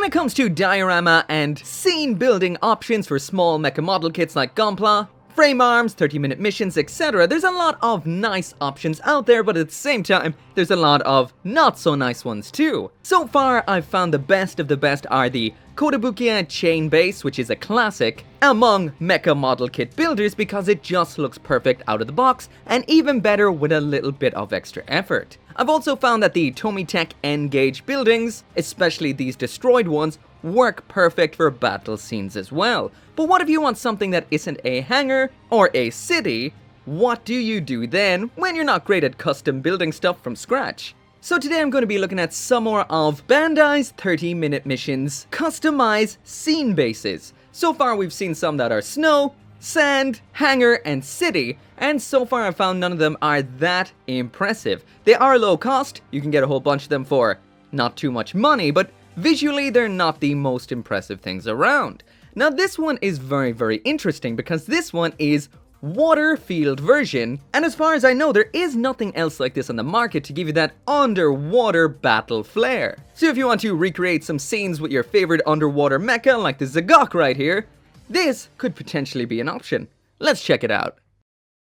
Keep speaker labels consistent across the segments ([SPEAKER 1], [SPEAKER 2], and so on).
[SPEAKER 1] it comes to diorama and scene building options for small mecha model kits like gunpla, frame arms, 30-minute missions, etc., there's a lot of nice options out there, but at the same time, there's a lot of not so nice ones too. So far, I've found the best of the best are the Kotobukiya chain base, which is a classic among mecha model kit builders because it just looks perfect out of the box, and even better with a little bit of extra effort. I've also found that the Tomitech N-gauge buildings, especially these destroyed ones, work perfect for battle scenes as well. But what if you want something that isn't a hangar or a city? What do you do then when you're not great at custom building stuff from scratch? So today I'm going to be looking at some more of Bandai's 30-minute missions customize scene bases. So far we've seen some that are snow, sand, hangar, and city, and so far I've found none of them are that impressive. They are low cost, you can get a whole bunch of them for not too much money, but visually they're not the most impressive things around. Now this one is very interesting because this one is water field version, and as far as I know there is nothing else like this on the market to give you that underwater battle flair. So if you want to recreate some scenes with your favorite underwater mecha like the Zagok right here, this could potentially be an option. Let's check it out.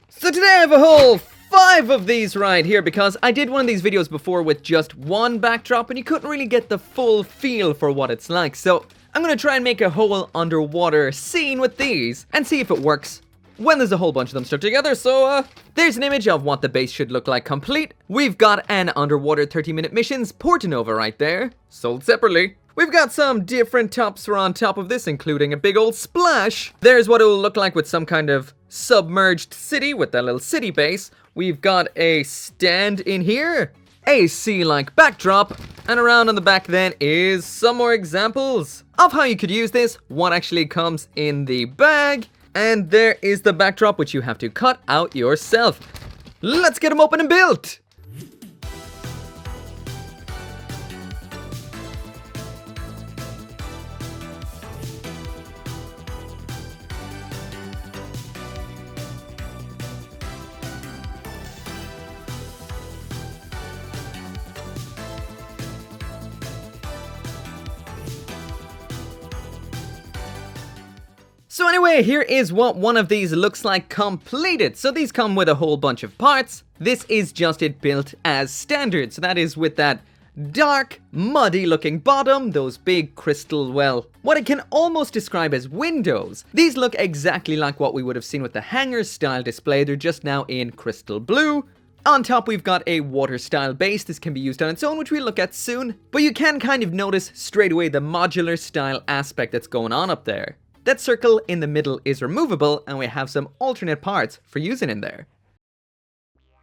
[SPEAKER 1] So today I have a whole 5 of these right here because I did one of these videos before with just one backdrop and you couldn't really get the full feel for what it's like. So I'm gonna try and make a whole underwater scene with these and see if it works when there's a whole bunch of them stuck together. So there's an image of what the base should look like complete. We've got an underwater 30-minute missions Portanova right there, sold separately. We've got some different tops for on top of this, including a big old splash. There's what it will look like with some kind of submerged city with that little city base. We've got a stand in here, a sea-like backdrop, and around on the back then is some more examples of how you could use this, what actually comes in the bag, and there is the backdrop which you have to cut out yourself. Let's get them open and built! So anyway, here is what one of these looks like completed. So these come with a whole bunch of parts. This is just it built as standard. So that is with that dark, muddy looking bottom, those big crystal, well, what I can almost describe as windows. These look exactly like what we would have seen with the hangar style display. They're just now in crystal blue. On top we've got a water style base. This can be used on its own, which we'll look at soon. But you can kind of notice straight away the modular style aspect that's going on up there. That circle in the middle is removable, and we have some alternate parts for using in there.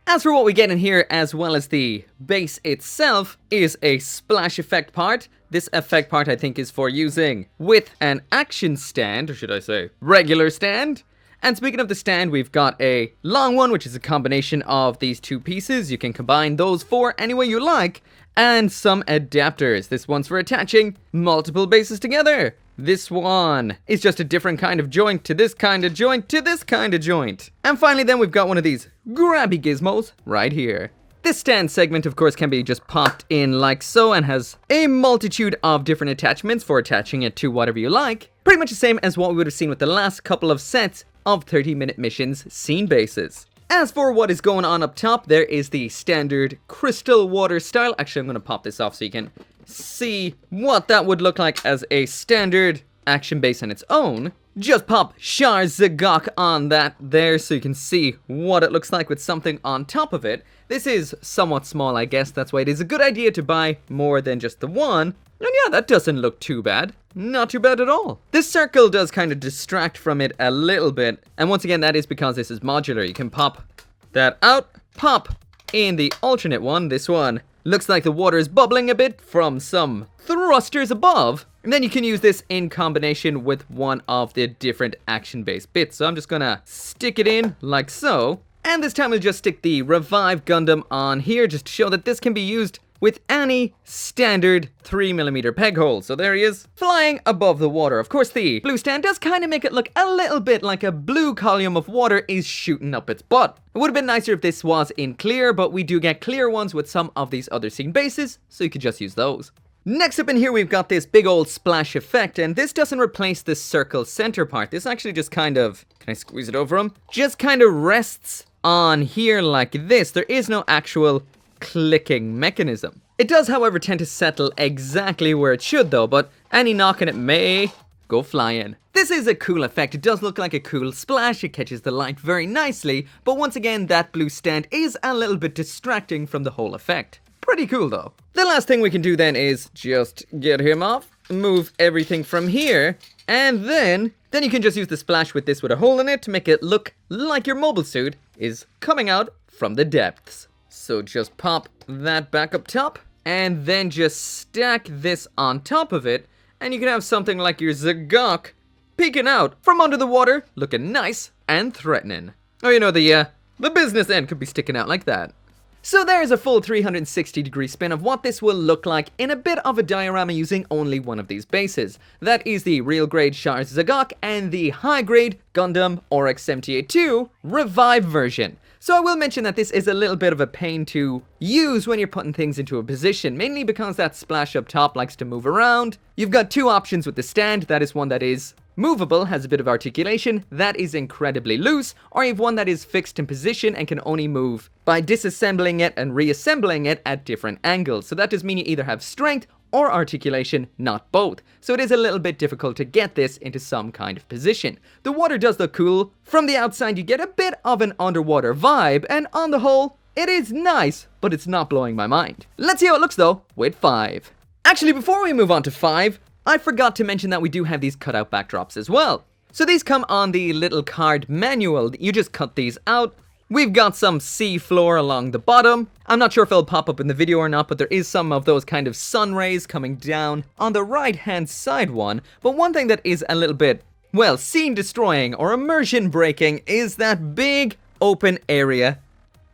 [SPEAKER 1] As for what we get in here, as well as the base itself, is a splash effect part. This effect part I think is for using with an action stand, or should I say regular stand. And speaking of the stand, we've got a long one, which is a combination of these two pieces. You can combine those for any way you like. And some adapters. This one's for attaching multiple bases together. This one is just a different kind of joint to this kind of joint to this kind of joint. And finally then we've got one of these grabby gizmos right here. This stand segment of course can be just popped in like so and has a multitude of different attachments for attaching it to whatever you like. Pretty much the same as what we would have seen with the last couple of sets of 30-minute missions scene bases. As for what is going on up top, there is the standard crystal water style. Actually, I'm going to pop this off so you can see what that would look like as a standard action base on its own. Just pop Char Zagok on that there so you can see what it looks like with something on top of it. This is somewhat small, I guess. That's why it is a good idea to buy more than just the one. And yeah, that doesn't look too bad. Not too bad at all. This circle does kind of distract from it a little bit. And once again, that is because this is modular. You can pop that out, pop in the alternate one. This one looks like the water is bubbling a bit from some thrusters above. And then you can use this in combination with one of the different action-based bits. So I'm just gonna stick it in like so. And this time we'll just stick the Revive Gundam on here just to show that this can be used with any standard 3mm peg hole. So there he is, flying above the water. Of course, the blue stand does kind of make it look a little bit like a blue column of water is shooting up its butt. It would have been nicer if this was in clear, but we do get clear ones with some of these other scene bases, so you could just use those. Next up in here we've got this big old splash effect, and this doesn't replace the circle center part. This actually just kind of, can I squeeze it over him? Just kind of rests on here like this. There is no actual clicking mechanism. It does, however, tend to settle exactly where it should though, but any knock and it may go flying. This is a cool effect. It does look like a cool splash. It catches the light very nicely, but once again, that blue stand is a little bit distracting from the whole effect. Pretty cool though. The last thing we can do then is just get him off, move everything from here, and then you can just use the splash with this with a hole in it to make it look like your mobile suit is coming out from the depths. So just pop that back up top, and then just stack this on top of it, and you can have something like your Zagok peeking out from under the water, looking nice and threatening. Oh, you know, the business end could be sticking out like that. So there's a full 360-degree spin of what this will look like in a bit of a diorama using only one of these bases. That is the real grade Char Zagok and the high grade Gundam Oryx 78-2 Revive version. So I will mention that this is a little bit of a pain to use when you're putting things into a position, mainly because that splash up top likes to move around. You've got two options with the stand. That is one that is movable, has a bit of articulation, that is incredibly loose, or you have one that is fixed in position and can only move by disassembling it and reassembling it at different angles. So that does mean you either have strength or articulation, not both. So it is a little bit difficult to get this into some kind of position. The water does look cool. From the outside you get a bit of an underwater vibe, and on the whole, it is nice, but it's not blowing my mind. Let's see how it looks though with 5. Actually, before we move on to 5, I forgot to mention that we do have these cutout backdrops as well. So these come on the little card manual. You just cut these out. We've got some sea floor along the bottom. I'm not sure if it'll pop up in the video or not, but there is some of those kind of sun rays coming down on the right hand side one. But one thing that is a little bit, well, scene destroying or immersion breaking is that big open area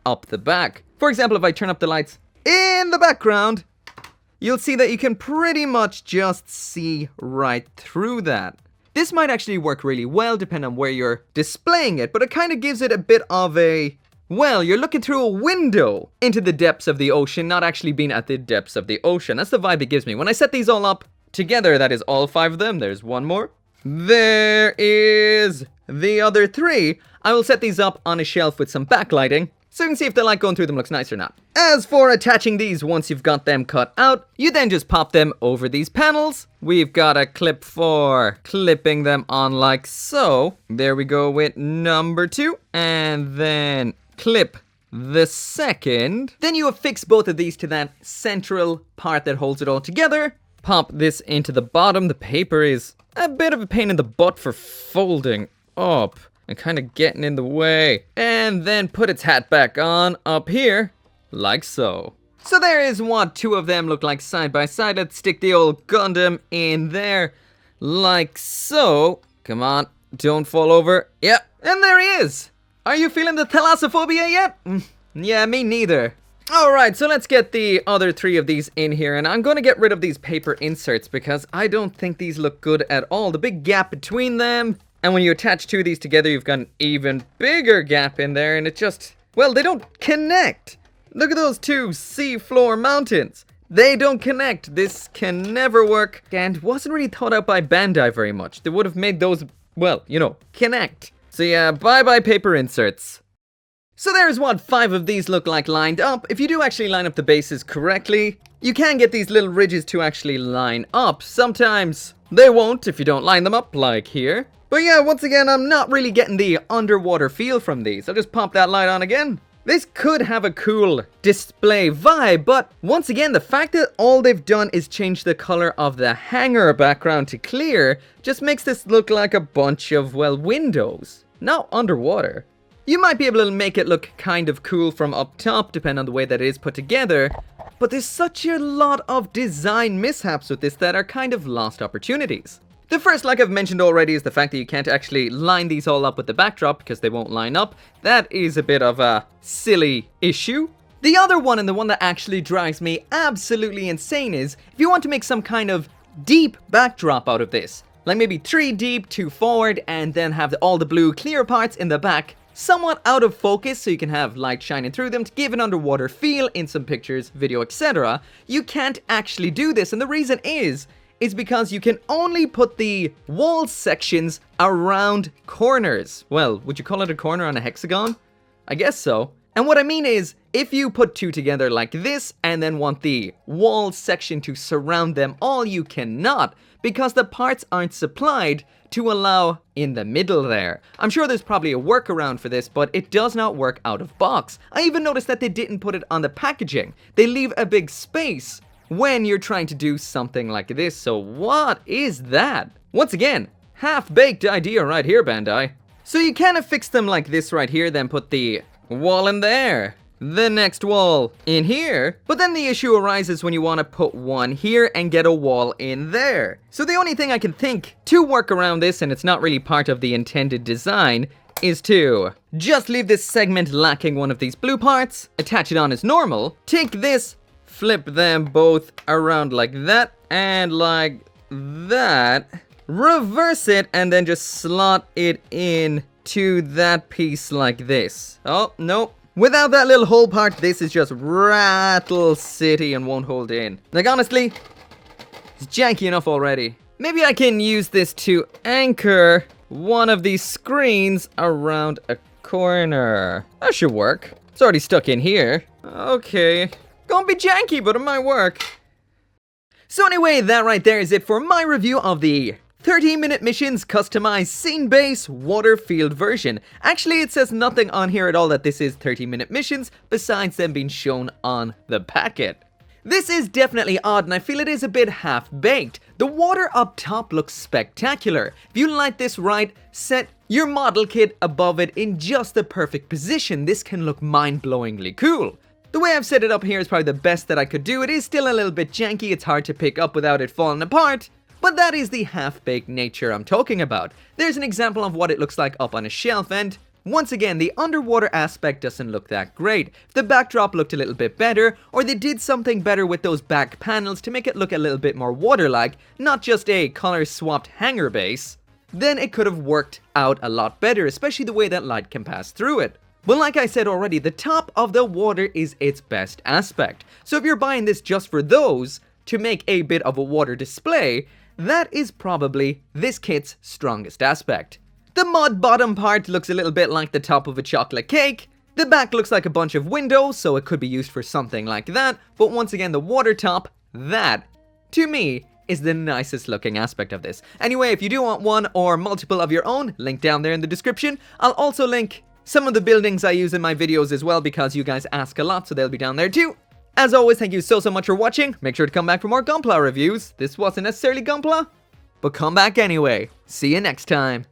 [SPEAKER 1] up the back. For example, if I turn up the lights in the background, you'll see that you can pretty much just see right through that. This might actually work really well depending on where you're displaying it, but it kind of gives it a bit of a, well, you're looking through a window into the depths of the ocean, not actually being at the depths of the ocean. That's the vibe it gives me. When I set these all up together, that is all 5 of them. There's one more. There is the other 3. I will set these up on a shelf with some backlighting, so you can see if the light going through them looks nice or not. As for attaching these, once you've got them cut out, you then just pop them over these panels. We've got a clip for clipping them on like so. There we go with number 2. And then clip the second. Then you affix both of these to that central part that holds it all together. Pop this into the bottom. The paper is a bit of a pain in the butt for folding up and kind of getting in the way. And then put its hat back on up here, like so. So there is what 2 of them look like side by side. Let's stick the old Gundam in there, like so. Come on, don't fall over. Yep, and there he is. Are you feeling the thalassophobia yet? Yeah, me neither. Alright, so let's get the other 3 of these in here, and I'm going to get rid of these paper inserts because I don't think these look good at all. The big gap between them, and when you attach 2 of these together, you've got an even bigger gap in there, and it just, well, they don't connect. Look at those 2 seafloor mountains. They don't connect. This can never work, and wasn't really thought out by Bandai very much. They would have made those, well, you know, connect. So yeah, bye-bye paper inserts. So there's what 5 of these look like lined up. If you do actually line up the bases correctly, you can get these little ridges to actually line up. Sometimes they won't if you don't line them up, like here. But yeah, once again, I'm not really getting the underwater feel from these. I'll just pop that light on again. This could have a cool display vibe, but once again, the fact that all they've done is change the color of the hangar background to clear just makes this look like a bunch of, well, windows, not underwater. You might be able to make it look kind of cool from up top, depending on the way that it is put together, but there's such a lot of design mishaps with this that are kind of lost opportunities. The first, like I've mentioned already, is the fact that you can't actually line these all up with the backdrop because they won't line up. That is a bit of a silly issue. The other one, and the one that actually drives me absolutely insane, is if you want to make some kind of deep backdrop out of this, like maybe 3 deep, 2 forward, and then have all the blue clear parts in the back, somewhat out of focus so you can have light shining through them to give an underwater feel in some pictures, video, etc. You can't actually do this, and the reason is because you can only put the wall sections around corners. Well, would you call it a corner on a hexagon? I guess so. And what I mean is, if you put two together like this and then want the wall section to surround them all, you cannot, because the parts aren't supplied to allow in the middle there. I'm sure there's probably a workaround for this, but it does not work out of box. I even noticed that they didn't put it on the packaging. They leave a big space when you're trying to do something like this, so what is that? Once again, half-baked idea right here, Bandai. So you kind of fix them like this right here, then put the wall in there, the next wall in here, but then the issue arises when you want to put one here and get a wall in there. So the only thing I can think to work around this, and it's not really part of the intended design, is to just leave this segment lacking one of these blue parts, attach it on as normal, take this, flip them both around like that, and like that, reverse it, and then just slot it in to that piece like this. Oh, nope. Without that little hole part, this is just rattle city and won't hold in. Like, honestly, it's janky enough already. Maybe I can use this to anchor one of these screens around a corner. That should work. It's already stuck in here. Okay. Gonna be janky, but it might work. So anyway, that right there is it for my review of the 30-minute missions customized scene-based water field version. Actually, it says nothing on here at all that this is 30-minute missions, besides them being shown on the packet. This is definitely odd, and I feel it is a bit half-baked. The water up top looks spectacular. If you light this right, set your model kit above it in just the perfect position, this can look mind-blowingly cool. The way I've set it up here is probably the best that I could do. It is still a little bit janky, it's hard to pick up without it falling apart, but that is the half-baked nature I'm talking about. There's an example of what it looks like up on a shelf, and once again, the underwater aspect doesn't look that great. If the backdrop looked a little bit better, or they did something better with those back panels to make it look a little bit more water-like, not just a color-swapped hanger base, then it could have worked out a lot better, especially the way that light can pass through it. But like I said already, the top of the water is its best aspect. So if you're buying this just for those, to make a bit of a water display, that is probably this kit's strongest aspect. The mud bottom part looks a little bit like the top of a chocolate cake. The back looks like a bunch of windows, so it could be used for something like that. But once again, the water top, that, to me, is the nicest looking aspect of this. Anyway, if you do want one or multiple of your own, link down there in the description. I'll also link some of the buildings I use in my videos as well, because you guys ask a lot, so they'll be down there too. As always, thank you so much for watching. Make sure to come back for more gunpla reviews. This wasn't necessarily gunpla, but come back anyway. See you next time.